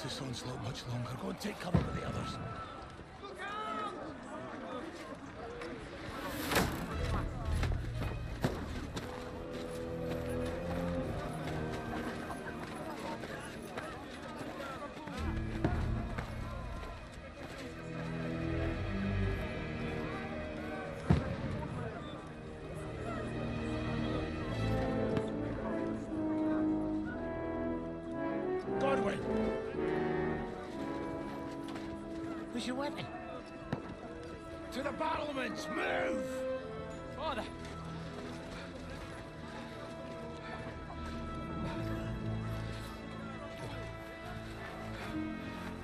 last this onslaught much longer. Go and take cover with the others. Godwin! Where's your weapon? To the battlements! Move! Father!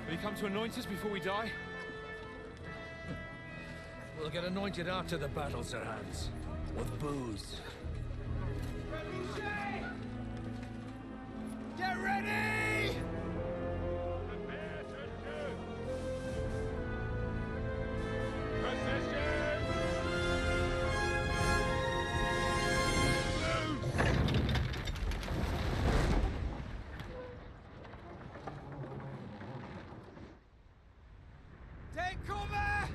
Will you come to anoint us before we die? We'll get anointed after the battles are hands. With booze. Get ready! Take cover!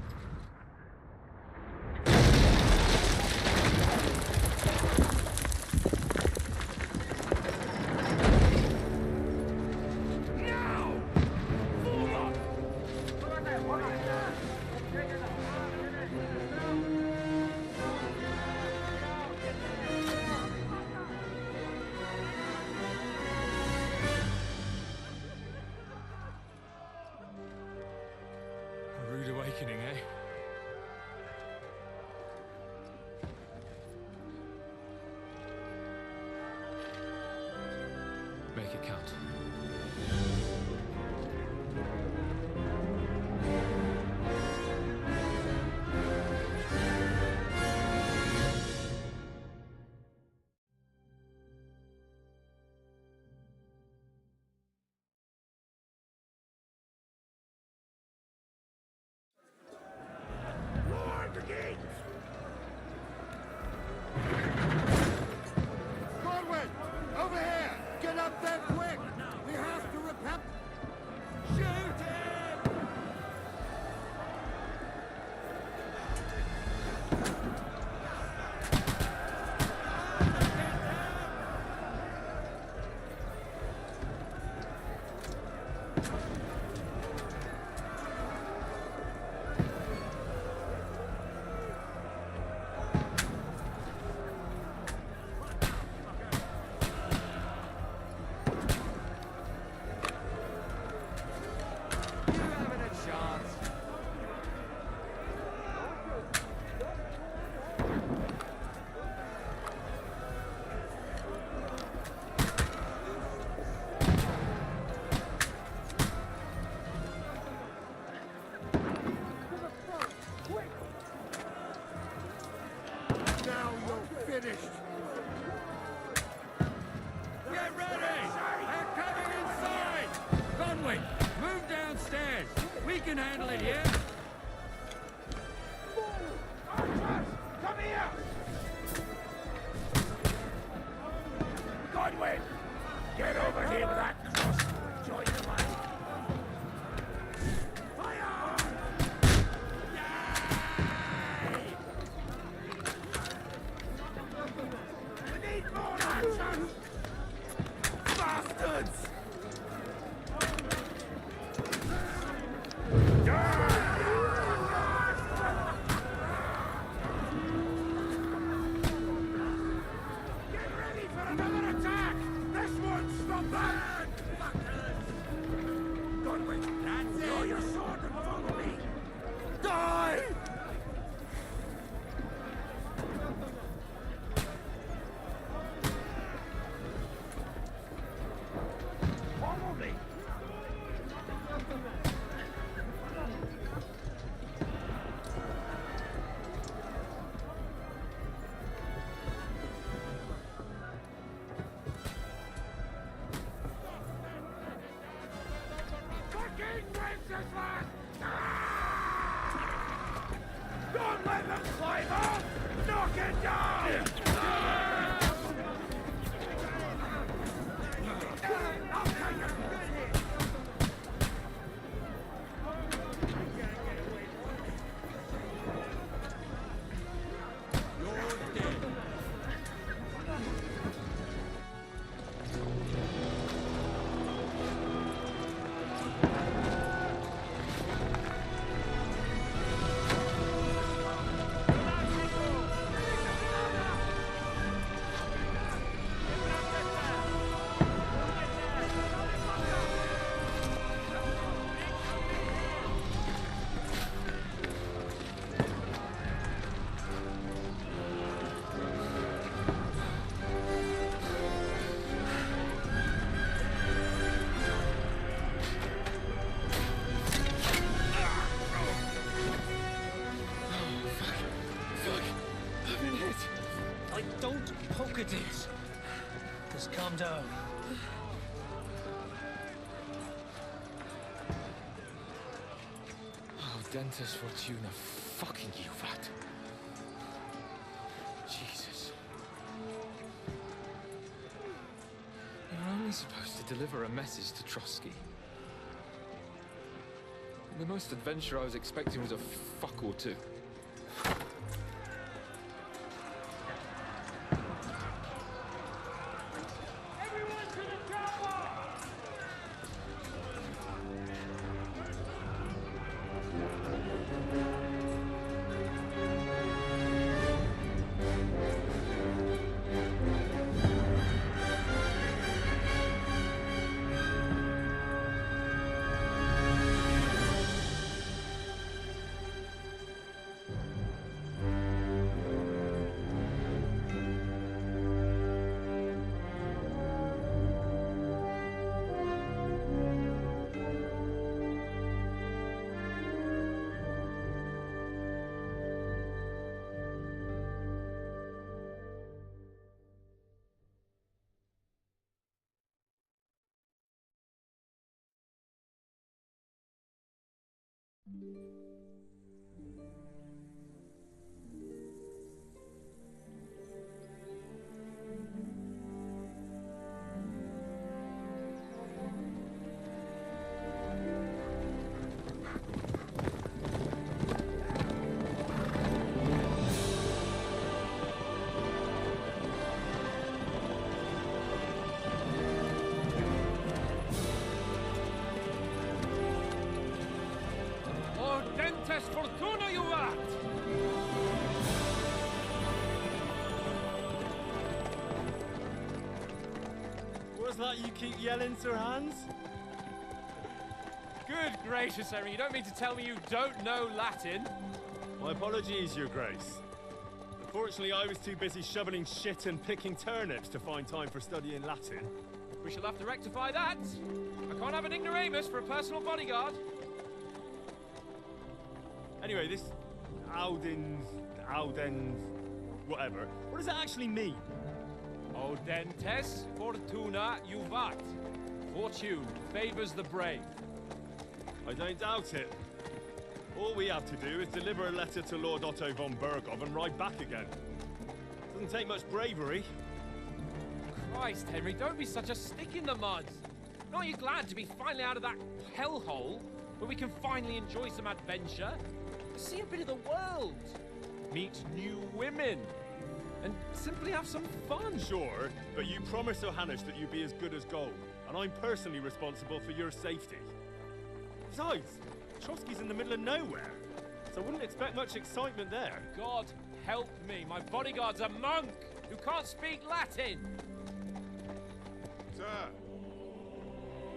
A rude awakening, eh? Make it count. Godwin! Over here! Get up there quick! We have to repel... Shoot him! Now you're finished! Get ready! They're coming inside! Conway, move downstairs. We can handle it here. Come here! Godwin! Get over here with that crossbow and join the fight! Fire! We need more action! Bastards! Socrates! Just calm down. Oh, Dentes Fortuna, fucking Juvat. Jesus. You're only supposed to deliver a message to Trotsky. The most adventure I was expecting was a fuck or two. Dentes Fortuna, Juvat! What's that you keep yelling, Sir Hans? Good gracious, Henry, you don't mean to tell me you don't know Latin? My apologies, Your Grace. Unfortunately, I was too busy shoveling shit and picking turnips to find time for studying Latin. We shall have to rectify that. I can't have an ignoramus for a personal bodyguard. Anyway, this Audens, whatever. What does that actually mean? O Dentes Fortuna Juvat. Fortune favors the brave. I don't doubt it. All we have to do is deliver a letter to Lord Otto von Bergov and ride back again. Doesn't take much bravery. Christ, Henry, don't be such a stick in the mud. Aren't you glad to be finally out of that hellhole where we can finally enjoy some adventure? See a bit of the world, meet new women, and simply have some fun. Sure, but you promised Johannes that you'd be as good as gold, and I'm personally responsible for your safety. Besides, Trotsky's in the middle of nowhere, so I wouldn't expect much excitement there. God help me, my bodyguard's a monk who can't speak Latin. Sir!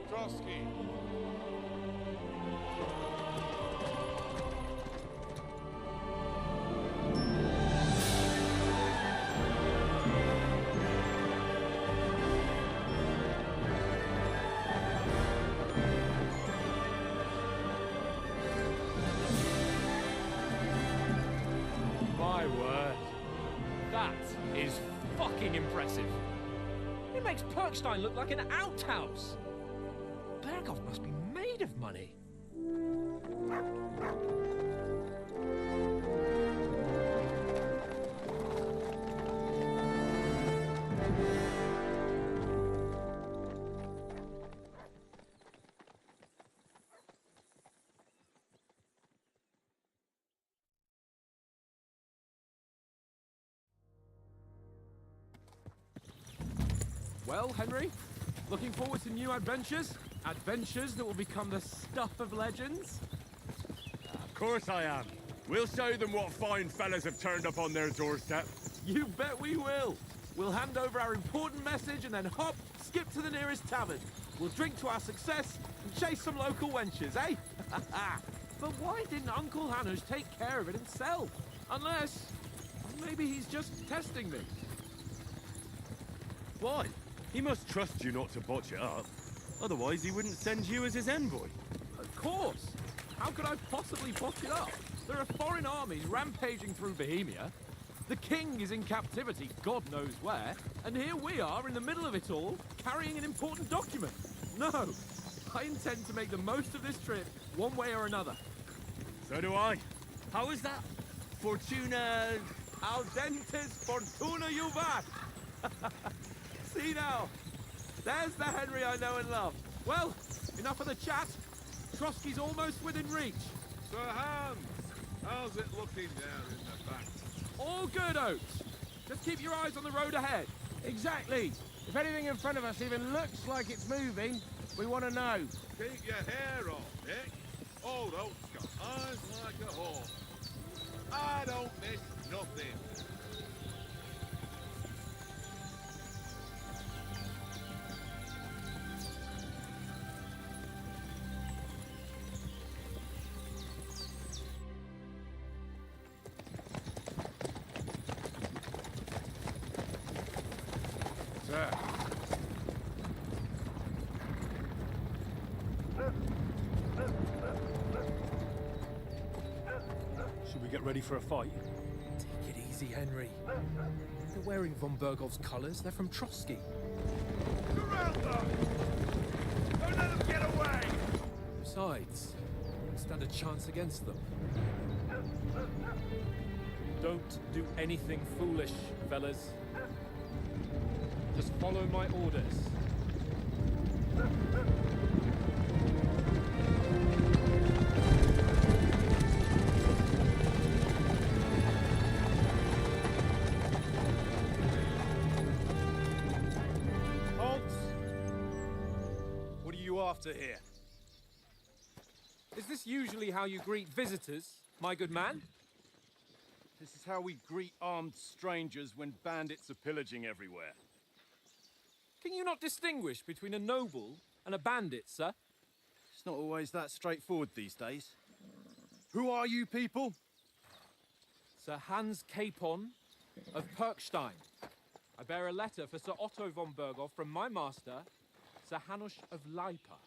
Trotsky! My word. That is fucking impressive. It makes Perkstein look like an outhouse. Bergov must be made of money. Well, Henry, looking forward to new adventures? Adventures that will become the stuff of legends? Of course I am. We'll show them what fine fellas have turned up on their doorstep. You bet we will. We'll hand over our important message and then hop, skip to the nearest tavern. We'll drink to our success and chase some local wenches, eh? But why didn't Uncle Hanush take care of it himself? Unless, maybe he's just testing me. Why? He must trust you not to botch it up. Otherwise, he wouldn't send you as his envoy. Of course. How could I possibly botch it up? There are foreign armies rampaging through Bohemia. The king is in captivity, God knows where, and here we are in the middle of it all, carrying an important document. No, I intend to make the most of this trip, one way or another. So do I. How is that? Fortuna... Audentes fortuna juvat! See now, there's the Henry I know and love. Well, enough of the chat. Trotsky's almost within reach. Sir Hans, how's it looking down in the back? All good, Oates. Just keep your eyes on the road ahead. Exactly. If anything in front of us even looks like it's moving, we want to know. Keep your hair on, Nick. Old Oak's got eyes like a hawk. I don't miss nothing. Sir. Should we get ready for a fight? Take it easy, Henry. They're wearing von Bergov's colours. They're from Trotsky. Surround them! Don't let them get away! Besides, we stand a chance against them. Don't do anything foolish, fellas. Just follow my orders. Halt! What are you after here? Is this usually how you greet visitors, my good man? This is how we greet armed strangers when bandits are pillaging everywhere. Can you not distinguish between a noble and a bandit, sir? It's not always that straightforward these days. Who are you people? Sir Hans Capon of Perkstein. I bear a letter for Sir Otto von Berghoff from my master, Sir Hanush of Lipa.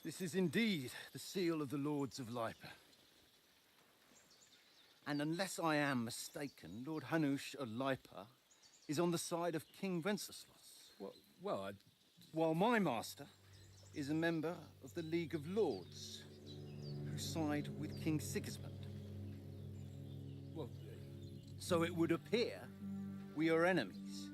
This is indeed the seal of the Lords of Lipa. And unless I am mistaken, Lord Hanush of Lipa is on the side of King Wenceslas. Well, While my master is a member of the League of Lords, who side with King Sigismund. well, So it would appear we are enemies.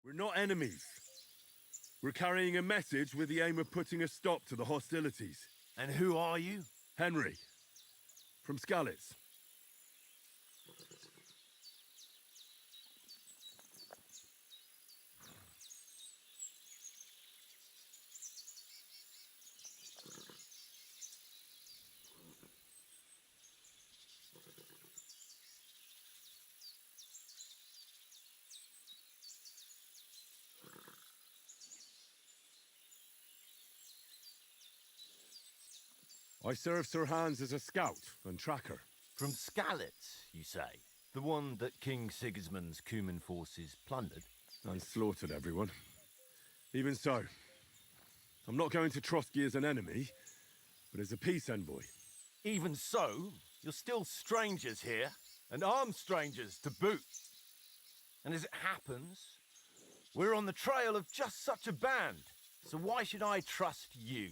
We're not enemies. We're carrying a message with the aim of putting a stop to the hostilities. And who are you? Henry, from Skalitz. I serve Sir Hans as a scout and tracker. From Skalitz, you say? The one that King Sigismund's Cuman forces plundered? And slaughtered everyone. Even so, I'm not going to Trotsky as an enemy, but as a peace envoy. Even so, you're still strangers here, and armed strangers to boot. And as it happens, we're on the trail of just such a band, so why should I trust you?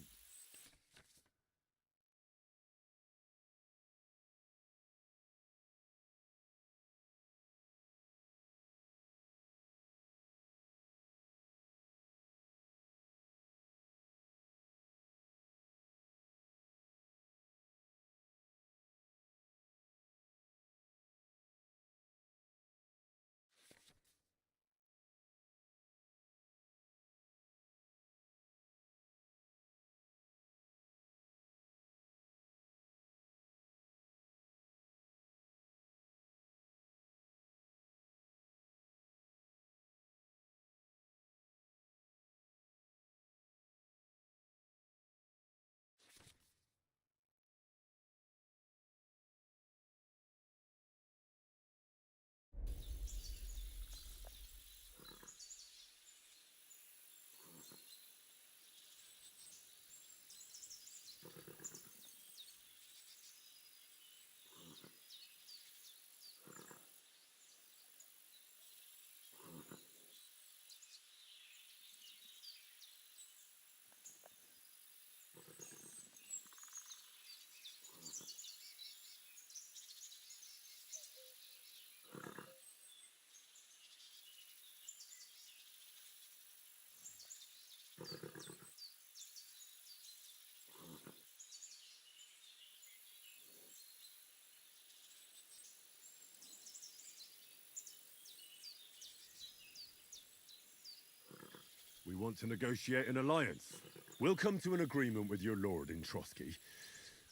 want to negotiate an alliance? We'll come to an agreement with your lord in Trotsky,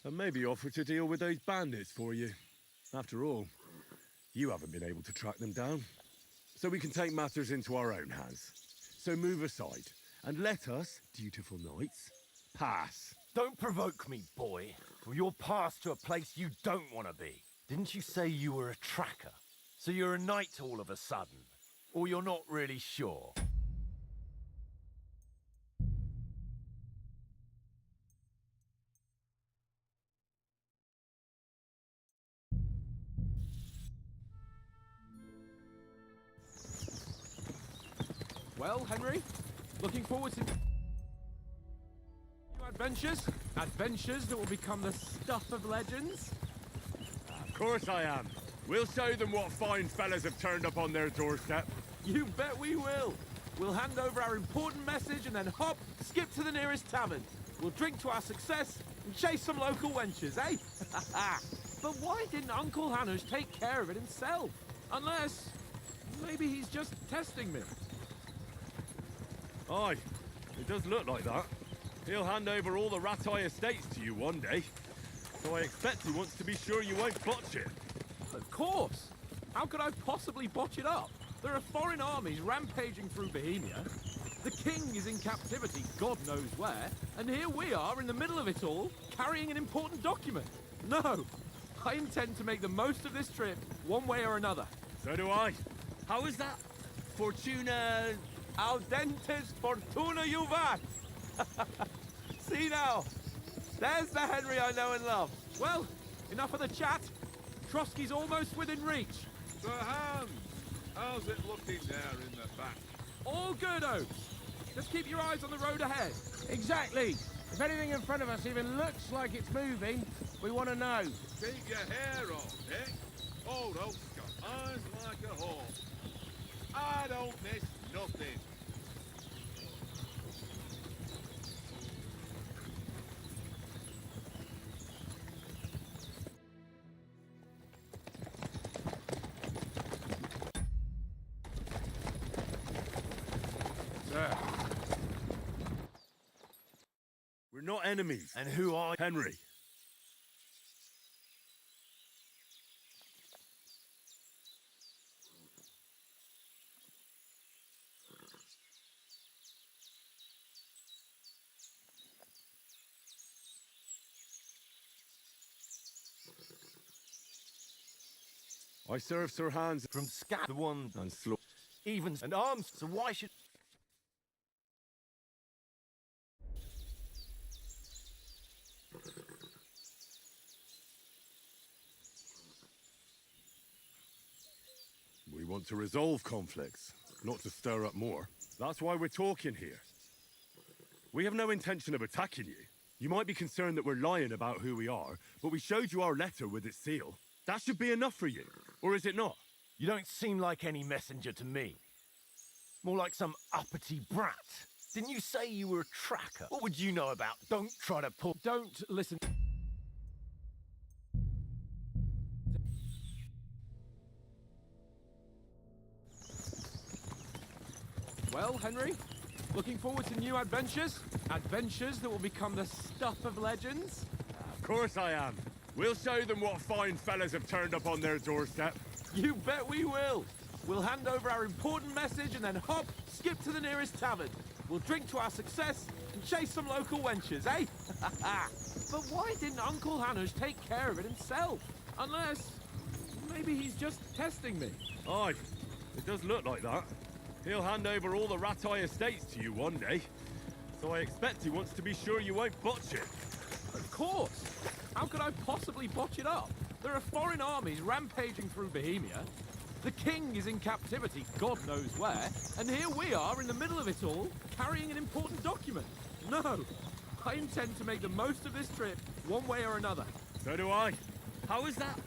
and maybe offer to deal with those bandits for you. After all, you haven't been able to track them down. So we can take matters into our own hands. So move aside, and let us, dutiful knights, pass. Don't provoke me, boy, or you'll pass to a place you don't want to be. Didn't you say you were a tracker? So you're a knight all of a sudden? Or you're not really sure? Well, Henry, looking forward to new adventures? Adventures that will become the stuff of legends? Of course I am. We'll show them what fine fellas have turned up on their doorstep. You bet we will. We'll hand over our important message and then hop, skip to the nearest tavern. We'll drink to our success and chase some local wenches, eh? But why didn't Uncle Hanush take care of it himself? Unless, maybe he's just testing me. Aye, it does look like that. He'll hand over all the Ratai estates to you one day. So I expect he wants to be sure you won't botch it. Of course. How could I possibly botch it up? There are foreign armies rampaging through Bohemia. The king is in captivity, God knows where, and here we are in the middle of it all, carrying an important document. No, I intend to make the most of this trip, one way or another. So do I. How is that? Fortuna... Audentes fortuna juvat! See now, there's the Henry I know and love. Well, enough of the chat. Trotsky's almost within reach. Sir Hans, how's it looking there in the back? All good, Oaks. Just keep your eyes on the road ahead. Exactly. If anything in front of us even looks like it's moving, we want to know. Keep your hair on, Dick. Old Oak's got eyes like a hawk. I don't miss nothing. We're not enemies. And who are you? Henry. I serve Sir Hans From Scat, the one and Slow. evens and arms, so why should... We want to resolve conflicts, not to stir up more. That's why we're talking here. We have no intention of attacking you. You might be concerned that we're lying about who we are, but we showed you our letter with its seal. That should be enough for you, or is it not? You don't seem like any messenger to me. More like some uppity brat. Didn't you say you were a tracker? What would you know about? Don't try to pull... Don't listen. Well, Henry, looking forward to new adventures? Adventures that will become the stuff of legends? Of course I am. We'll show them what fine fellas have turned up on their doorstep. You bet we will. We'll hand over our important message and then hop, skip to the nearest tavern. We'll drink to our success and chase some local wenches, eh? But why didn't Uncle Hanush take care of it himself? Unless, maybe he's just testing me. Aye, it does look like that. He'll hand over all the Ratai estates to you one day. So I expect he wants to be sure you won't botch it. Of course. How could I possibly botch it up? There are foreign armies rampaging through Bohemia. The king is in captivity, God knows where, and here we are in the middle of it all, carrying an important document. No, I intend to make the most of this trip, one way or another. So do I. How is that?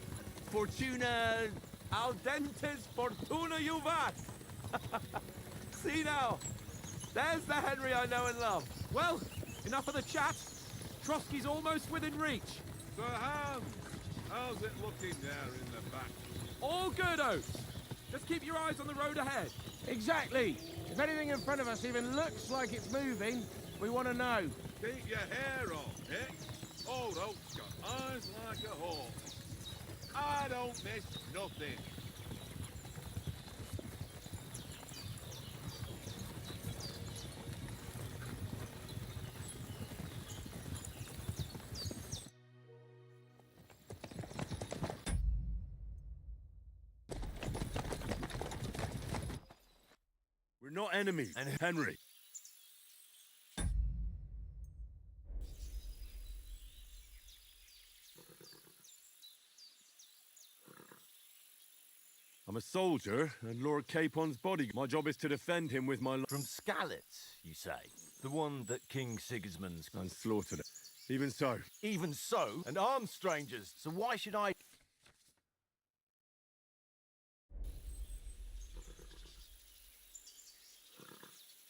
Fortuna... Audentes fortuna juvat! See now, there's the Henry I know and love. Well, enough of the chat. Trotsky's almost within reach. Sir Hans, how's it looking there in the back? All good, Oaks. Just keep your eyes on the road ahead. Exactly. If anything in front of us even looks like it's moving, we want to know. Keep your hair on, Nick. Old Oak's got eyes like a hawk. I don't miss nothing. We're not enemies, and Henry. I'm a soldier and Lord Capon's body. My job is to defend him with my From Skalitz, you say? The one that King Sigismund's... and slaughtered it. Even so, Even so, and armed strangers, so why should I...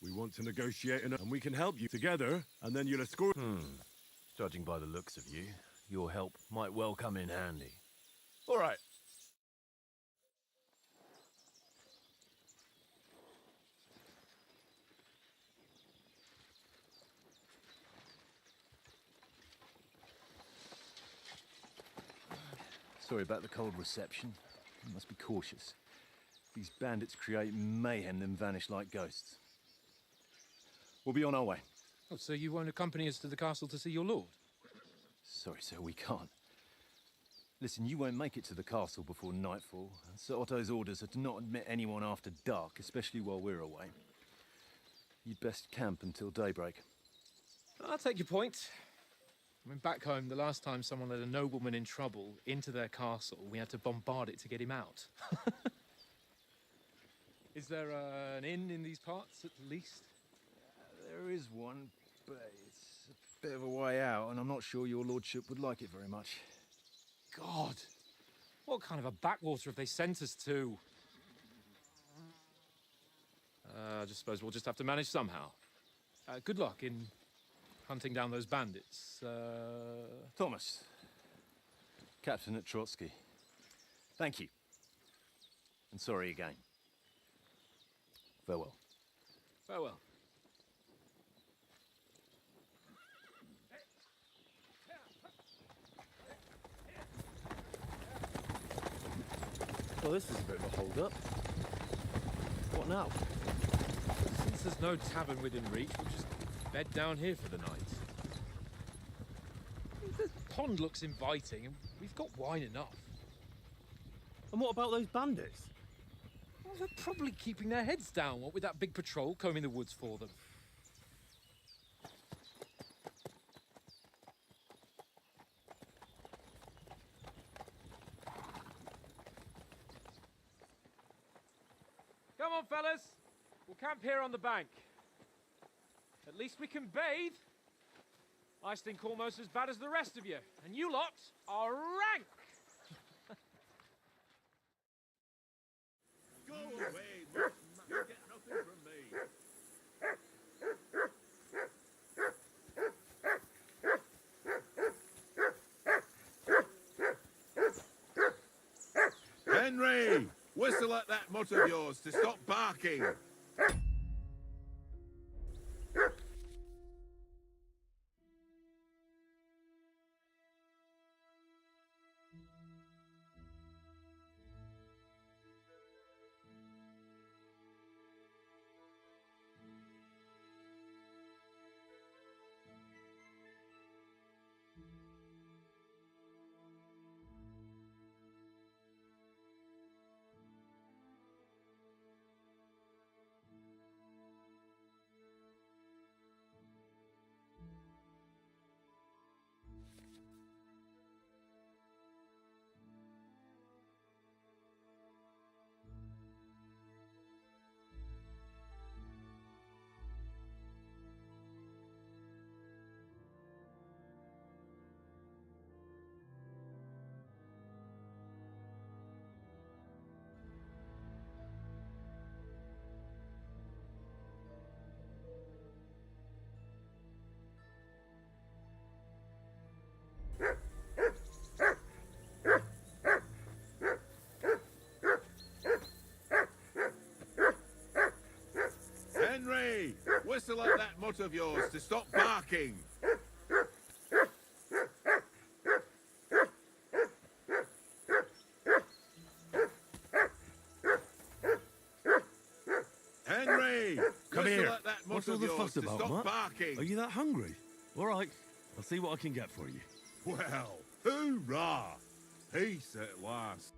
we want to negotiate and we can help you together, and then you'll escort... Judging by the looks of you, your help might well come in handy. All right. Sorry about the cold reception. You must be cautious. These bandits create mayhem, then vanish like ghosts. We'll be on our way. Oh, so you won't accompany us to the castle to see your lord? Sorry, sir, we can't. Listen, you won't make it to the castle before nightfall, and Sir Otto's orders are to not admit anyone after dark, especially while we're away. You'd best camp until daybreak. I'll take your point. I mean, back home, the last time someone let a nobleman in trouble into their castle, we had to bombard it to get him out. Is there an inn in these parts, at least? There is one, but it's a bit of a way out, and I'm not sure your lordship would like it very much. God! What kind of a backwater have they sent us to? I just suppose we'll just have to manage somehow. Good luck in hunting down those bandits. Thomas, captain at Trotsky. Thank you. And sorry again. Farewell. Farewell. Well, this is a bit of a hold-up. What now? Since there's no tavern within reach, we'll just bed down here for the night. The pond looks inviting, and we've got wine enough. And what about those bandits? Well, they're probably keeping their heads down, what with that big patrol combing the woods for them. Come on, fellas. We'll camp here on the bank. At least we can bathe. I stink almost as bad as the rest of you, and you lot are rank. Go away, look. You get nothing from me. Henry! Whistle at that mutt of yours to stop barking. Whistle at that mutt of yours to stop barking. Henry! Come whistle here. at that mutt What's all of the yours fuss to about, stop Mutt? barking. Are you that hungry? All right, I'll see what I can get for you. Well, hoorah! Peace at last.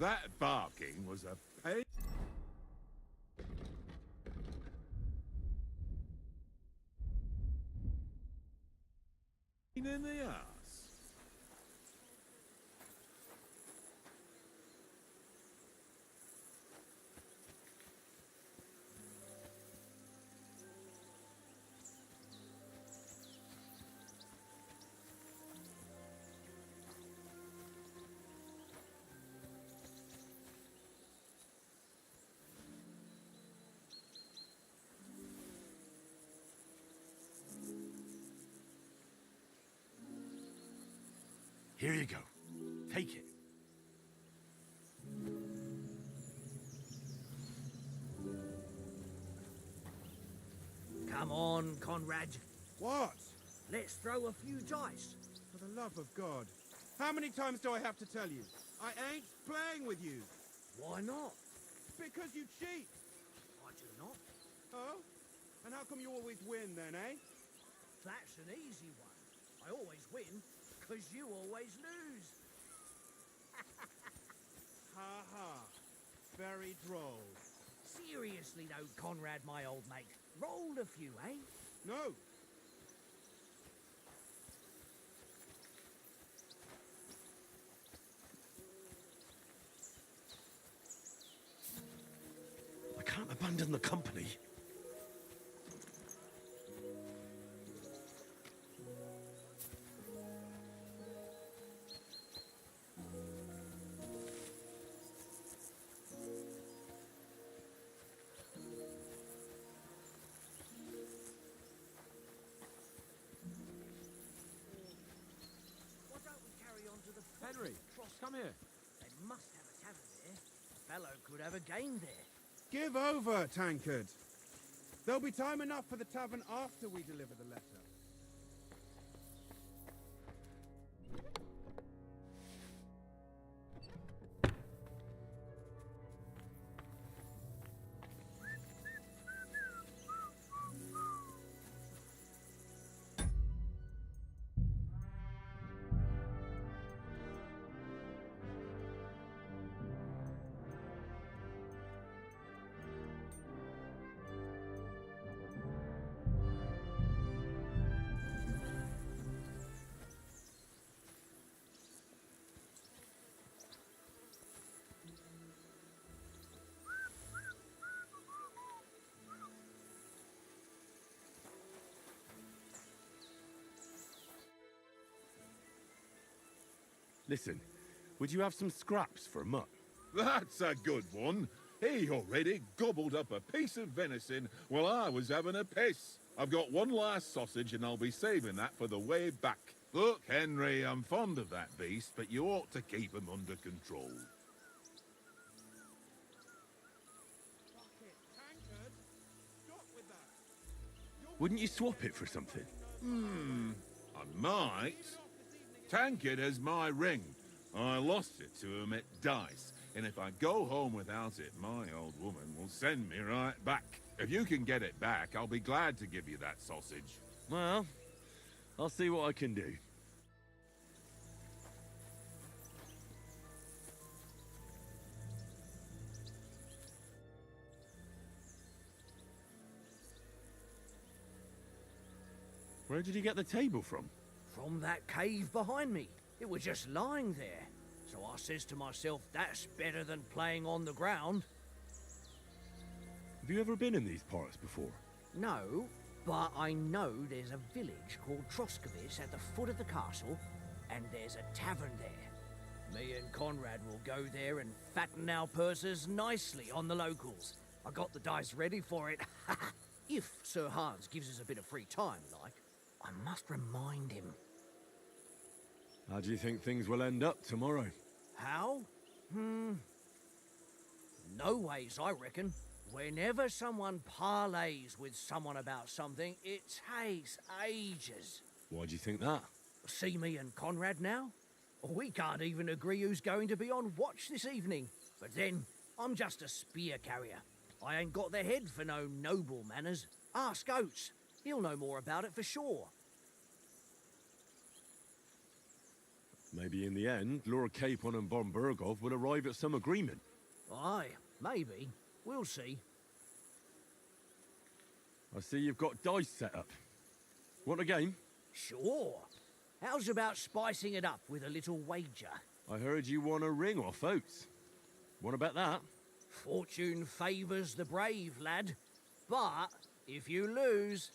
That barking was a pain in the ass. Here you go. Take it. Come on, Conrad. What? Let's throw a few dice. For the love of God. How many times do I have to tell you? I ain't playing with you. Why not? Because you cheat. I do not. Oh? And how come you always win then, eh? That's an easy one. I always win, because you always lose. Ha ha. Very droll. Seriously though, Conrad, my old mate. Roll a few, eh? No. I can't abandon the company. Why don't we carry on to the Henry, cross? come here. They must have a tavern there. fellow could have a game there. Give over, Tankard. There'll be time enough for the tavern after we deliver the letter. Listen, would you have some scraps for a mutt? That's a good one. He already gobbled up a piece of venison while I was having a piss. I've got one last sausage and I'll be saving that for the way back. Look, Henry, I'm fond of that beast, but you ought to keep him under control. Wouldn't you swap it for something? I might. Tankard has my ring. I lost it to him at dice, and if I go home without it, my old woman will send me right back. If you can get it back, I'll be glad to give you that sausage. Well, I'll see what I can do. Where did you get the table from? From that cave behind me. It was just lying there. So I says to myself, that's better than playing on the ground. Have you ever been in these parts before? No, but I know there's a village called Troskovis at the foot of the castle, and there's a tavern there. Me and Conrad will go there and fatten our purses nicely on the locals. I got the dice ready for it. If Sir Hans gives us a bit of free time, like, I must remind him. How do you think things will end up tomorrow? How? No ways, I reckon. Whenever someone parleys with someone about something, it takes ages. Why do you think that? See me and Conrad now? We can't even agree who's going to be on watch this evening. But then, I'm just a spear carrier. I ain't got the head for no noble manners. Ask Oates. He'll know more about it for sure. Maybe in the end, Lord Capon and Bombergov will arrive at some agreement. Aye, maybe. We'll see. I see you've got dice set up. Want a game? Sure. How's about spicing it up with a little wager? I heard you won a ring off Oates. Want to bet that? Fortune favours the brave, lad. But if you lose,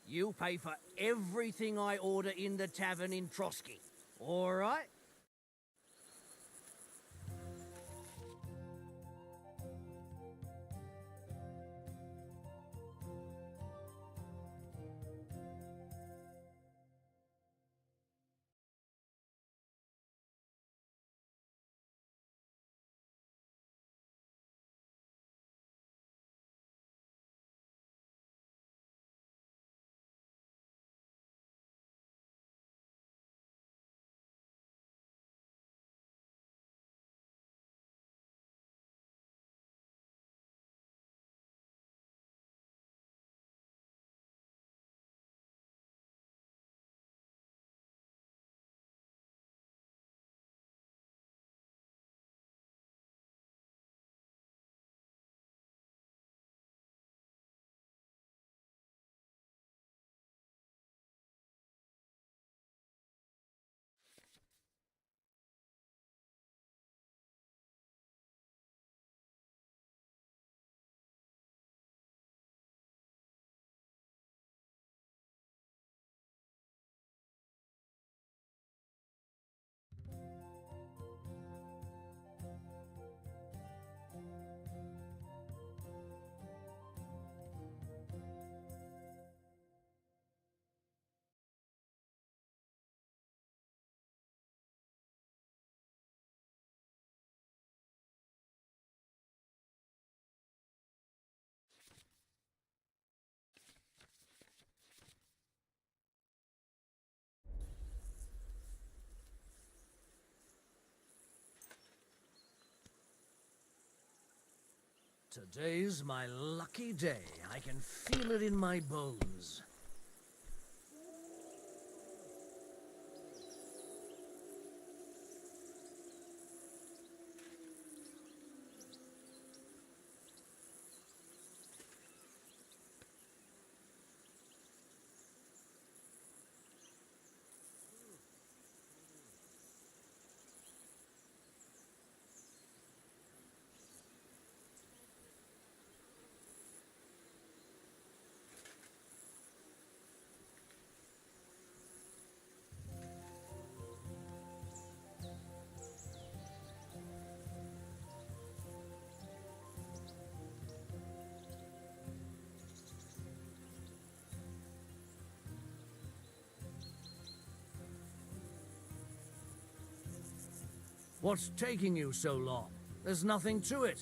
you'll pay for everything I order in the tavern in Trotsky. All right? Today's my lucky day. I can feel it in my bones. What's taking you so long? There's nothing to it.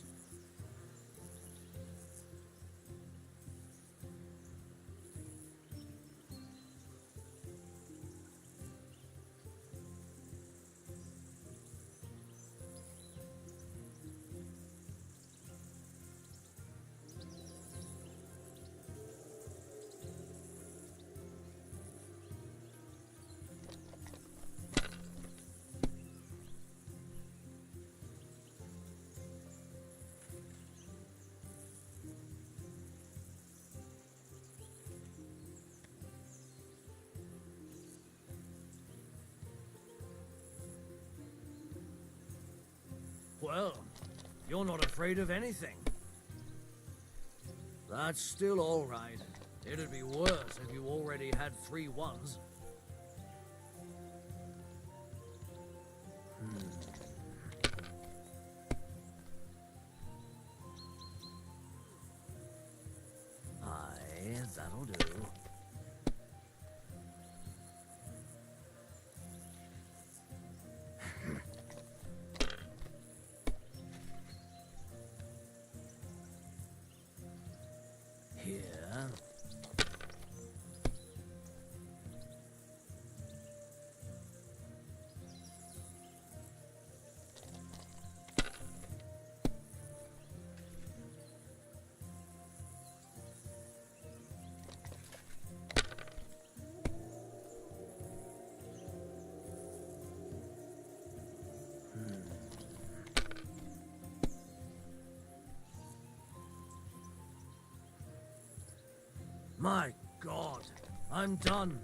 Well, you're not afraid of anything. That's still all right. It'd be worse if you already had 3 ones. Aye, that'll do. Here. My God, I'm done.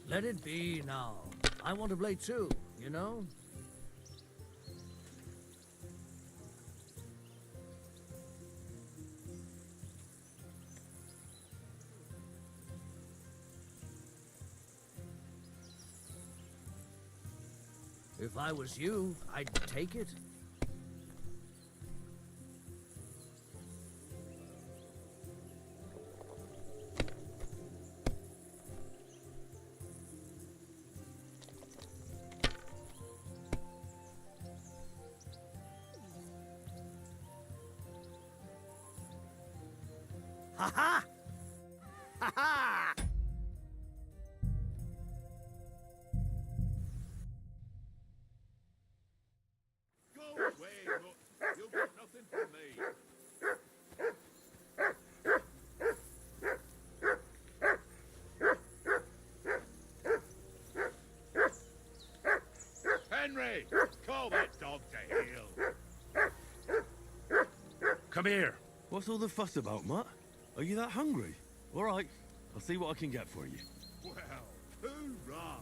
Let it be now. I want to play too, you know? If I was you, I'd take it. Ha-ha! Ha-ha! Go away, look. You'll get nothing from me. Henry, call that dog to heel. Come here. What's all the fuss about, Mutt? Are you that hungry? All right, I'll see what I can get for you. Well, hoorah!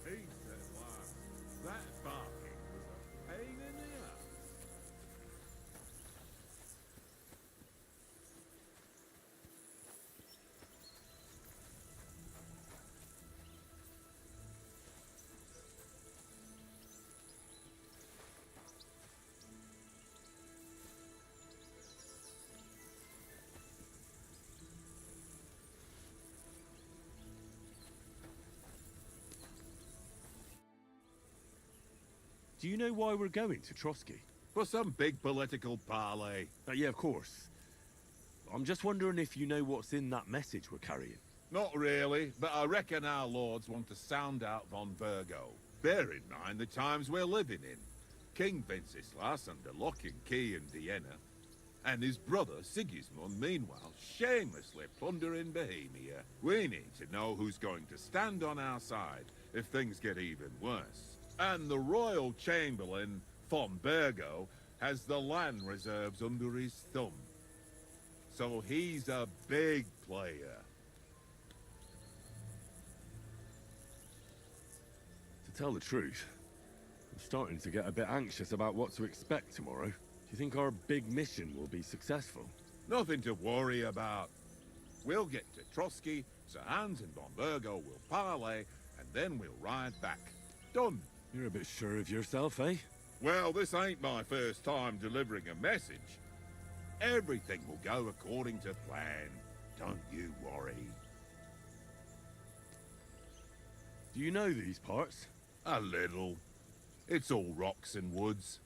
He said, wow, that barking was a pain in the ass. do you know why we're going to Trotsky? For some big political parley. Yeah, of course. I'm just wondering if you know what's in that message we're carrying. Not really, but I reckon our lords want to sound out von Virgo. Bear in mind the times we're living in. King Wenceslas under lock and key in Vienna, and his brother Sigismund, meanwhile, shamelessly plundering Bohemia. We need to know who's going to stand on our side if things get even worse. And the Royal Chamberlain, von Virgo, has the land reserves under his thumb. So he's a big player. To tell the truth, I'm starting to get a bit anxious about what to expect tomorrow. Do you think our big mission will be successful? Nothing to worry about. We'll get to Trotsky, Sir Hans and von Virgo will parley, and then we'll ride back. Done. You're a bit sure of yourself, eh? Well, this ain't my first time delivering a message. Everything will go according to plan. Don't you worry. Do you know these parts? A little. It's all rocks and woods.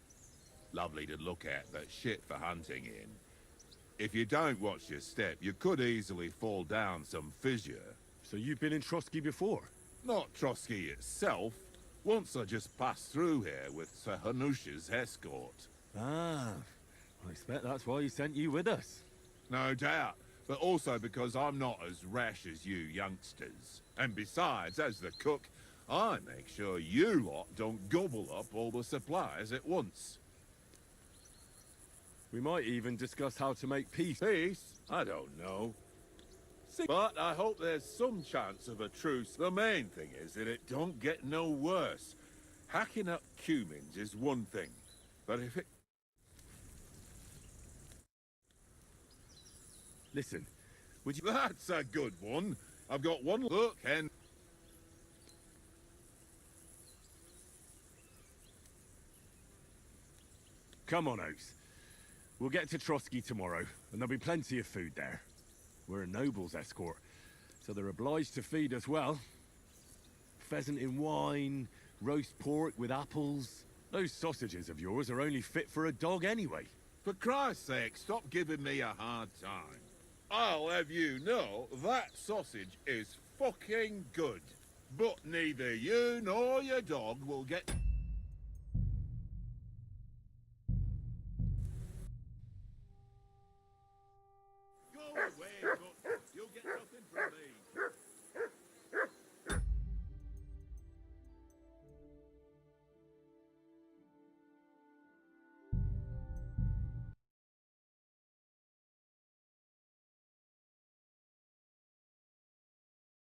Lovely to look at, but shit for hunting in. If you don't watch your step, you could easily fall down some fissure. So you've been in Trotsky before? Not Trotsky itself. Once I just passed through here with Sir Hanush's escort. Ah, I expect that's why he sent you with us. No doubt, but also because I'm not as rash as you youngsters. And besides, as the cook, I make sure you lot don't gobble up all the supplies at once. We might even discuss how to make peace. Peace? I don't know. But I hope there's some chance of a truce. The main thing is that it don't get no worse. Hacking up cumins is one thing, but if it... Listen, would you... That's a good one. I've got one look and... Come on, Oaks. We'll get to Trotsky tomorrow, and there'll be plenty of food there. We're a noble's escort, so they're obliged to feed us well. Pheasant in wine, roast pork with apples. Those sausages of yours are only fit for a dog anyway. For Christ's sake, stop giving me a hard time. I'll have you know that sausage is fucking good. But neither you nor your dog will get...